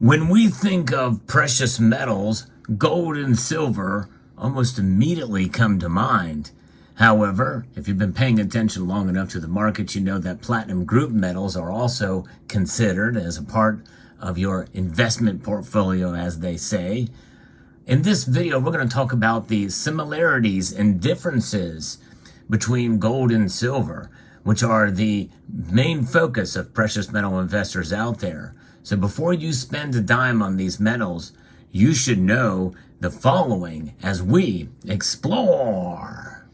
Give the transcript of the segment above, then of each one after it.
When we think of precious metals, gold and silver almost immediately come to mind. However, if you've been paying attention long enough to the market, you know that platinum group metals are also considered as a part of your investment portfolio, as they say. In this video, we're going to talk about the similarities and differences between gold and silver, which are the main focus of precious metal investors out there. So before you spend a dime on these metals, you should know the following as we explore.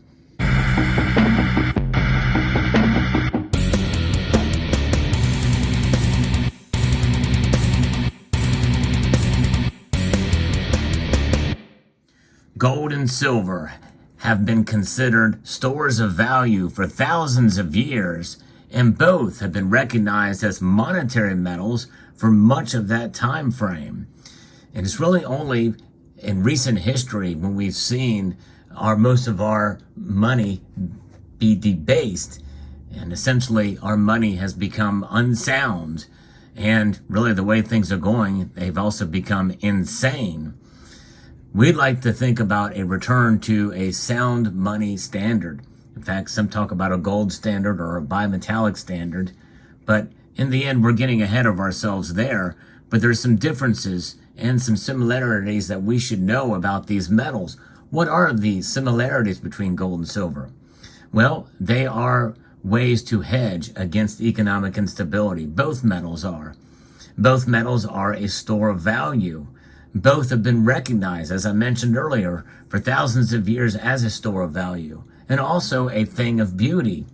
Gold and silver have been considered stores of value for thousands of years, and both have been recognized as monetary metals for much of that time frame. And it's really only in recent history when we've seen most of our money be debased, and essentially our money has become unsound. And really the way things are going, they've also become insane. We'd like to think about a return to a sound money standard. In fact, some talk about a gold standard or a bimetallic standard, but in the end, we're getting ahead of ourselves there. But there's some differences and some similarities that we should know about these metals. What are the similarities between gold and silver? Well, they are ways to hedge against economic instability. Both metals are. Both metals are a store of value. Both have been recognized, as I mentioned earlier, for thousands of years as a store of value, and also a thing of beauty.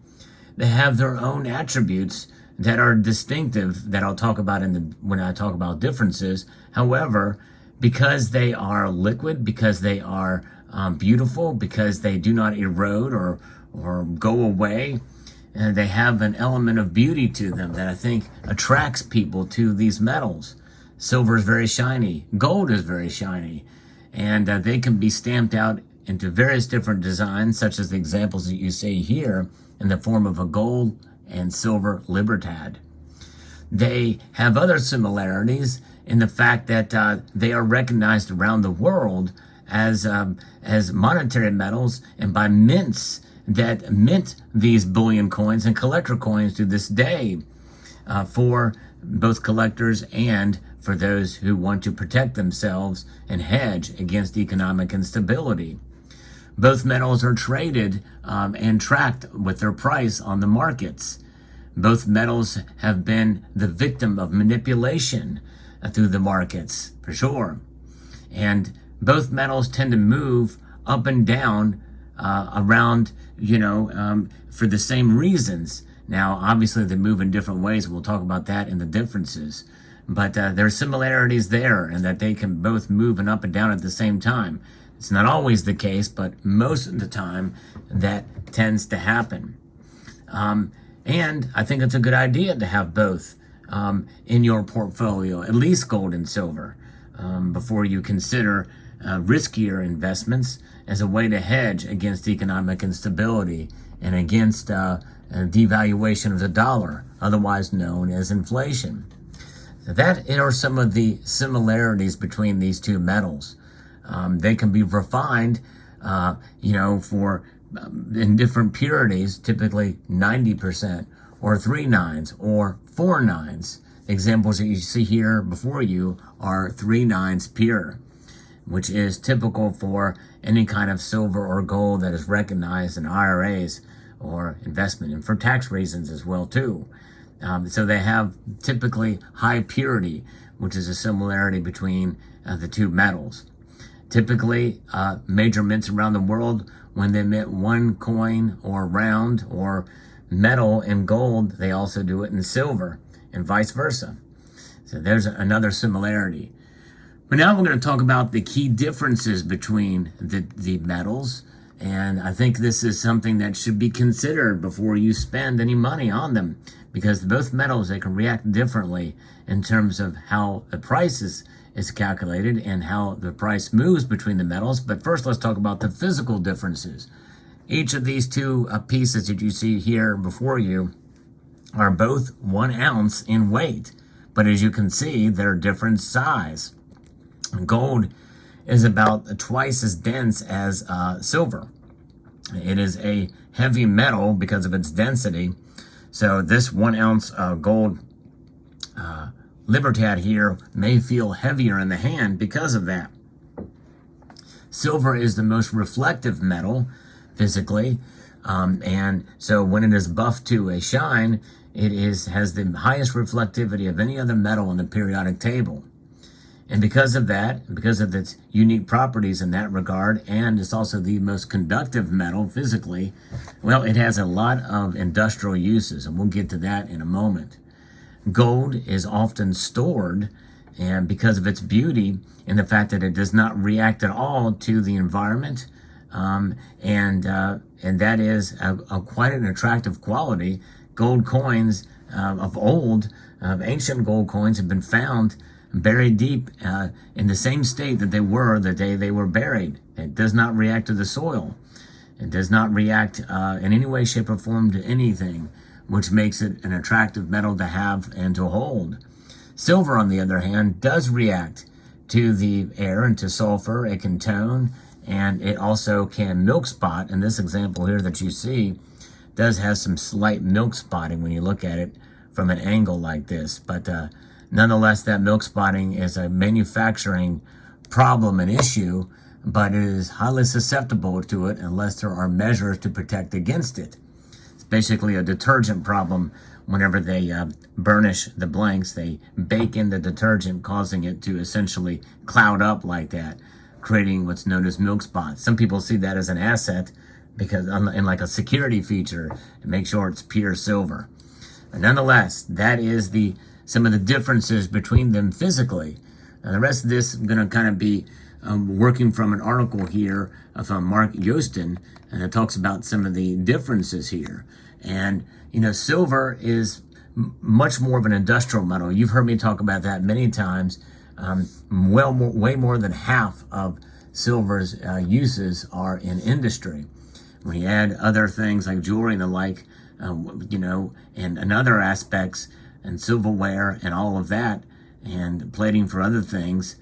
They have their own attributes that are distinctive that I'll talk about when I talk about differences. However, because they are liquid, because they are beautiful, because they do not erode or go away, and they have an element of beauty to them that I think attracts people to these metals. Silver is very shiny. Gold is very shiny. And they can be stamped out into various different designs, such as the examples that you see here in the form of a gold and silver Libertad. They have other similarities in the fact that they are recognized around the world as monetary metals and by mints that mint these bullion coins and collector coins to this day for both collectors and for those who want to protect themselves and hedge against economic instability. Both metals are traded and tracked with their price on the markets. Both metals have been the victim of manipulation through the markets, for sure. And both metals tend to move up and down around, for the same reasons. Now, obviously, they move in different ways. We'll talk about that and the differences. But there are similarities there, and that they can both move and up and down at the same time. It's not always the case, but most of the time that tends to happen. And I think it's a good idea to have both in your portfolio, at least gold and silver, before you consider riskier investments as a way to hedge against economic instability and against devaluation of the dollar, otherwise known as inflation. That are some of the similarities between these two metals. They can be refined, for in different purities, typically 90% or 3 nines or 4 nines. Examples that you see here before you are 3 nines pure, which is typical for any kind of silver or gold that is recognized in IRAs or investment, and for tax reasons as well too. So they have typically high purity, which is a similarity between the two metals. Typically, major mints around the world, when they mint one coin or round or metal in gold, they also do it in silver and vice versa. So there's another similarity. But now we're going to talk about the key differences between the metals. And I think this is something that should be considered before you spend any money on them, because both metals, they can react differently in terms of how the price is calculated and how the price moves between the metals. But first, let's talk about the physical differences. Each of these two pieces that you see here before you are both 1 ounce in weight. but as you can see, they're different size. Gold is about twice as dense as silver. It is a heavy metal because of its density. So this 1 ounce gold Libertad here may feel heavier in the hand because of that. Silver is the most reflective metal physically, and so when it is buffed to a shine, it has the highest reflectivity of any other metal in the periodic table. And because of that, because of its unique properties in that regard, and it's also the most conductive metal physically, well, it has a lot of industrial uses, and we'll get to that in a moment. Gold is often stored, and because of its beauty and the fact that it does not react at all to the environment, and that is quite an attractive quality. Gold coins of old, ancient gold coins have been found buried deep in the same state that they were the day they were buried. It does not react to the soil. It does not react in any way, shape, or form to anything, which makes it an attractive metal to have and to hold. Silver, on the other hand, does react to the air and to sulfur. It can tone, and it also can milk spot. In this example here that you see, does have some slight milk spotting when you look at it from an angle like this. But nonetheless, that milk spotting is a manufacturing problem and issue, but it is highly susceptible to it unless there are measures to protect against it. It's basically a detergent problem. Whenever they burnish the blanks, they bake in the detergent, causing it to essentially cloud up like that, creating what's known as milk spots. Some people see that as an asset because in like a security feature to make sure it's pure silver. But nonetheless, that is some of the differences between them physically. Now, the rest of this, I'm going to kind of be working from an article here from Mark Yosten, and it talks about some of the differences here. And, silver is much more of an industrial metal. You've heard me talk about that many times. Way more than half of silver's uses are in industry. When you add other things like jewelry and the like, and other aspects, and silverware and all of that, and plating for other things,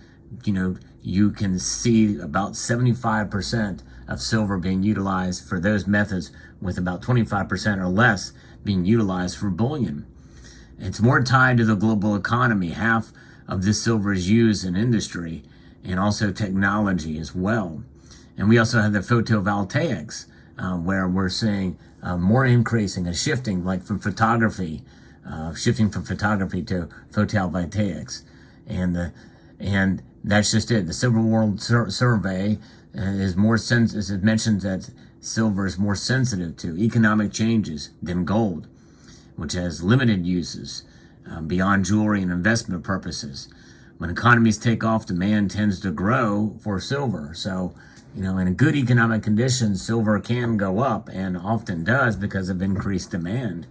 you can see about 75% of silver being utilized for those methods, with about 25% or less being utilized for bullion. It's more tied to the global economy. Half of this silver is used in industry and also technology as well. And we also have the photovoltaics, where we're seeing more increasing and shifting, like from photography, shifting from photography to photovoltaics. And that's just it. The Silver World Survey is more it mentions that silver is more sensitive to economic changes than gold, which has limited uses beyond jewelry and investment purposes. When economies take off, demand tends to grow for silver. So, in a good economic conditions, silver can go up, and often does because of increased demand.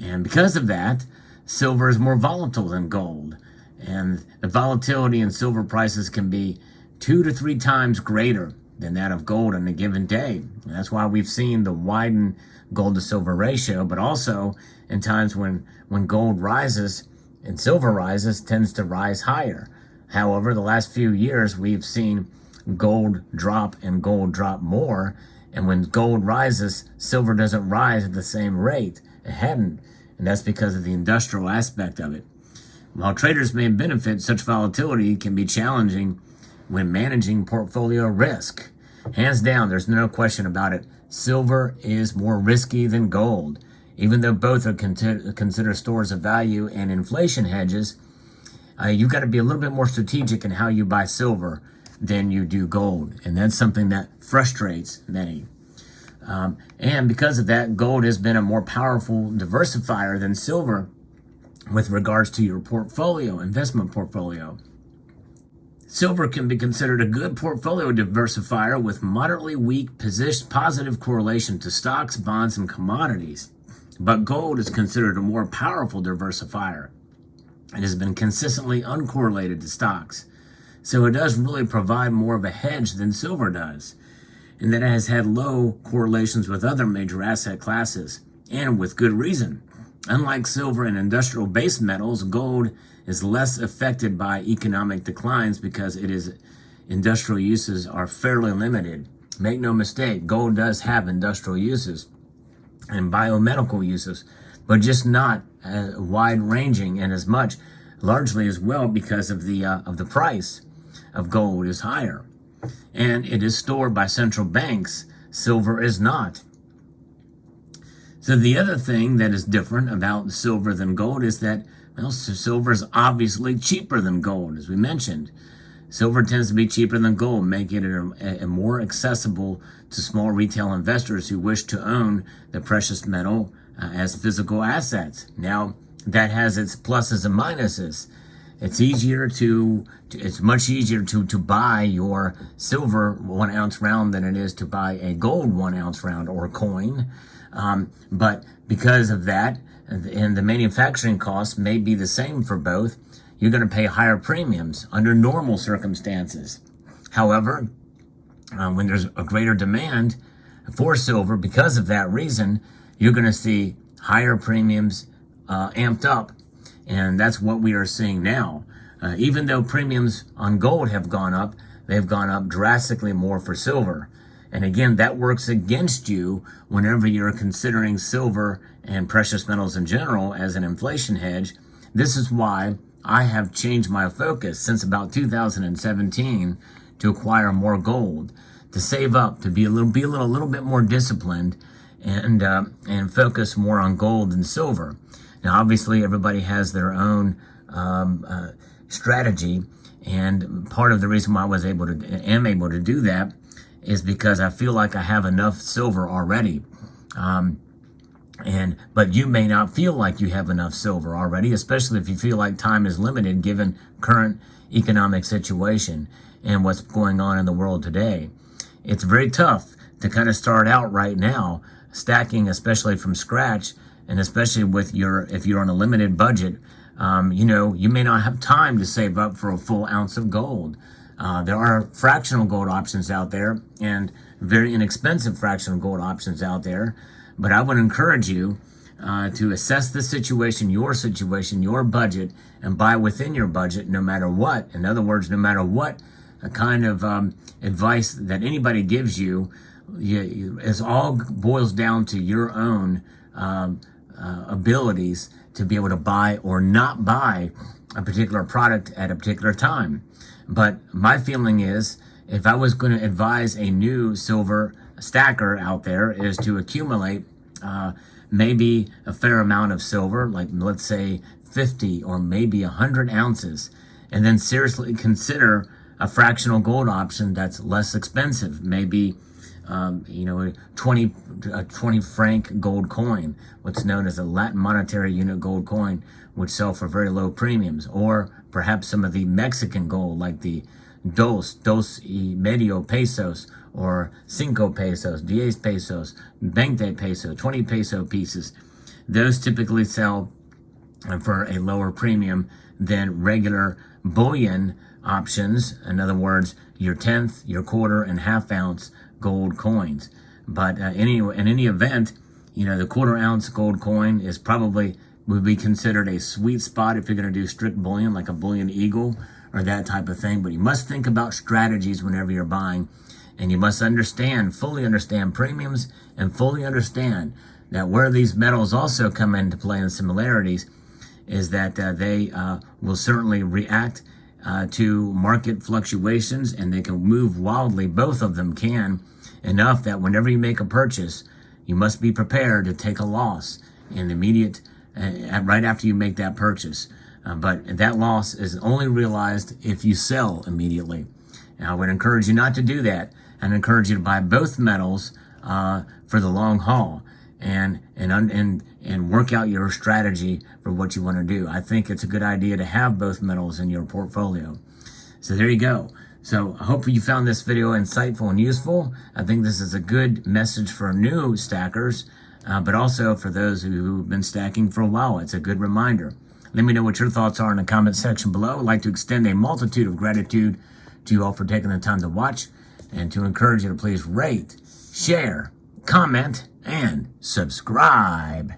And because of that, silver is more volatile than gold. And the volatility in silver prices can be 2 to 3 times greater than that of gold on a given day. And that's why we've seen the widened gold to silver ratio, but also in times when gold rises and silver rises, tends to rise higher. However, the last few years, we've seen gold drop and gold drop more. And when gold rises, silver doesn't rise at the same rate. It hadn't. And that's because of the industrial aspect of it. While traders may benefit, such volatility can be challenging when managing portfolio risk. Hands down, there's no question about it. Silver is more risky than gold. Even though both are considered stores of value and inflation hedges, you've got to be a little bit more strategic in how you buy silver than you do gold. And that's something that frustrates many. And because of that, gold has been a more powerful diversifier than silver with regards to your portfolio, investment portfolio. Silver can be considered a good portfolio diversifier with moderately weak positive correlation to stocks, bonds, and commodities. But gold is considered a more powerful diversifier. It has been consistently uncorrelated to stocks. So it does really provide more of a hedge than silver does. And that it has had low correlations with other major asset classes, and with good reason. Unlike silver and industrial base metals, gold is less affected by economic declines because industrial uses are fairly limited. Make no mistake, gold does have industrial uses and biomedical uses, but just not wide-ranging and as much, largely as well because of the price of gold is higher, and it is stored by central banks. Silver is not. So the other thing that is different about silver than gold is that, well, silver is obviously cheaper than gold, as we mentioned. Silver tends to be cheaper than gold, making it a more accessible to small retail investors who wish to own the precious metal as physical assets. Now, that has its pluses and minuses. It's much easier to buy your silver 1 ounce round than it is to buy a gold 1 ounce round or coin. But because of that, and the manufacturing costs may be the same for both, you're going to pay higher premiums under normal circumstances. However, when there's a greater demand for silver, because of that reason, you're going to see higher premiums amped up. And that's what we are seeing now. Even though premiums on gold have gone up, they've gone up drastically more for silver. And again, that works against you whenever you're considering silver and precious metals in general as an inflation hedge. This is why I have changed my focus since about 2017 to acquire more gold, to save up, to be a little bit more disciplined, and focus more on gold than silver. Now, obviously, everybody has their own strategy, and part of the reason why I am able to do that is because I feel like I have enough silver already. But you may not feel like you have enough silver already, especially if you feel like time is limited given current economic situation and what's going on in the world today. It's very tough to kind of start out right now, stacking, especially from scratch, and especially if you're on a limited budget. You may not have time to save up for a full ounce of gold. There are fractional gold options out there, and very inexpensive fractional gold options out there. But I would encourage you to assess the situation, your budget, and buy within your budget no matter what. In other words, no matter what kind of advice that anybody gives you, it all boils down to your own abilities to be able to buy or not buy a particular product at a particular time. But my feeling is, if I was going to advise a new silver stacker out there, is to accumulate maybe a fair amount of silver, like let's say 50 or maybe 100 ounces, and then seriously consider a fractional gold option that's less expensive, maybe a 20 franc gold coin, what's known as a Latin monetary unit gold coin, which sell for very low premiums, or perhaps some of the Mexican gold, like the dos y medio pesos, or 5 pesos, 10 pesos, 20 peso, 20 peso pieces. Those typically sell for a lower premium than regular bullion options. In other words, your tenth, your quarter, and half ounce gold coins. But in any event, the quarter ounce gold coin would be considered a sweet spot if you're going to do strict bullion, like a bullion eagle or that type of thing. But you must think about strategies whenever you're buying, and you must fully understand premiums, and fully understand that where these metals also come into play in similarities is that they will certainly react to market fluctuations, and they can move wildly. Both of them can, enough that whenever you make a purchase, you must be prepared to take a loss in the immediate, right after you make that purchase. But that loss is only realized if you sell immediately. And I would encourage you not to do that, and encourage you to buy both metals for the long haul, and work out your strategy for what you want to do. I think it's a good idea to have both metals in your portfolio. So there you go. So I hope you found this video insightful and useful. I think this is a good message for new stackers, but also for those who've been stacking for a while. It's a good reminder. Let me know what your thoughts are in the comment section below. I'd like to extend a multitude of gratitude to you all for taking the time to watch, and to encourage you to please rate, share, comment, and subscribe.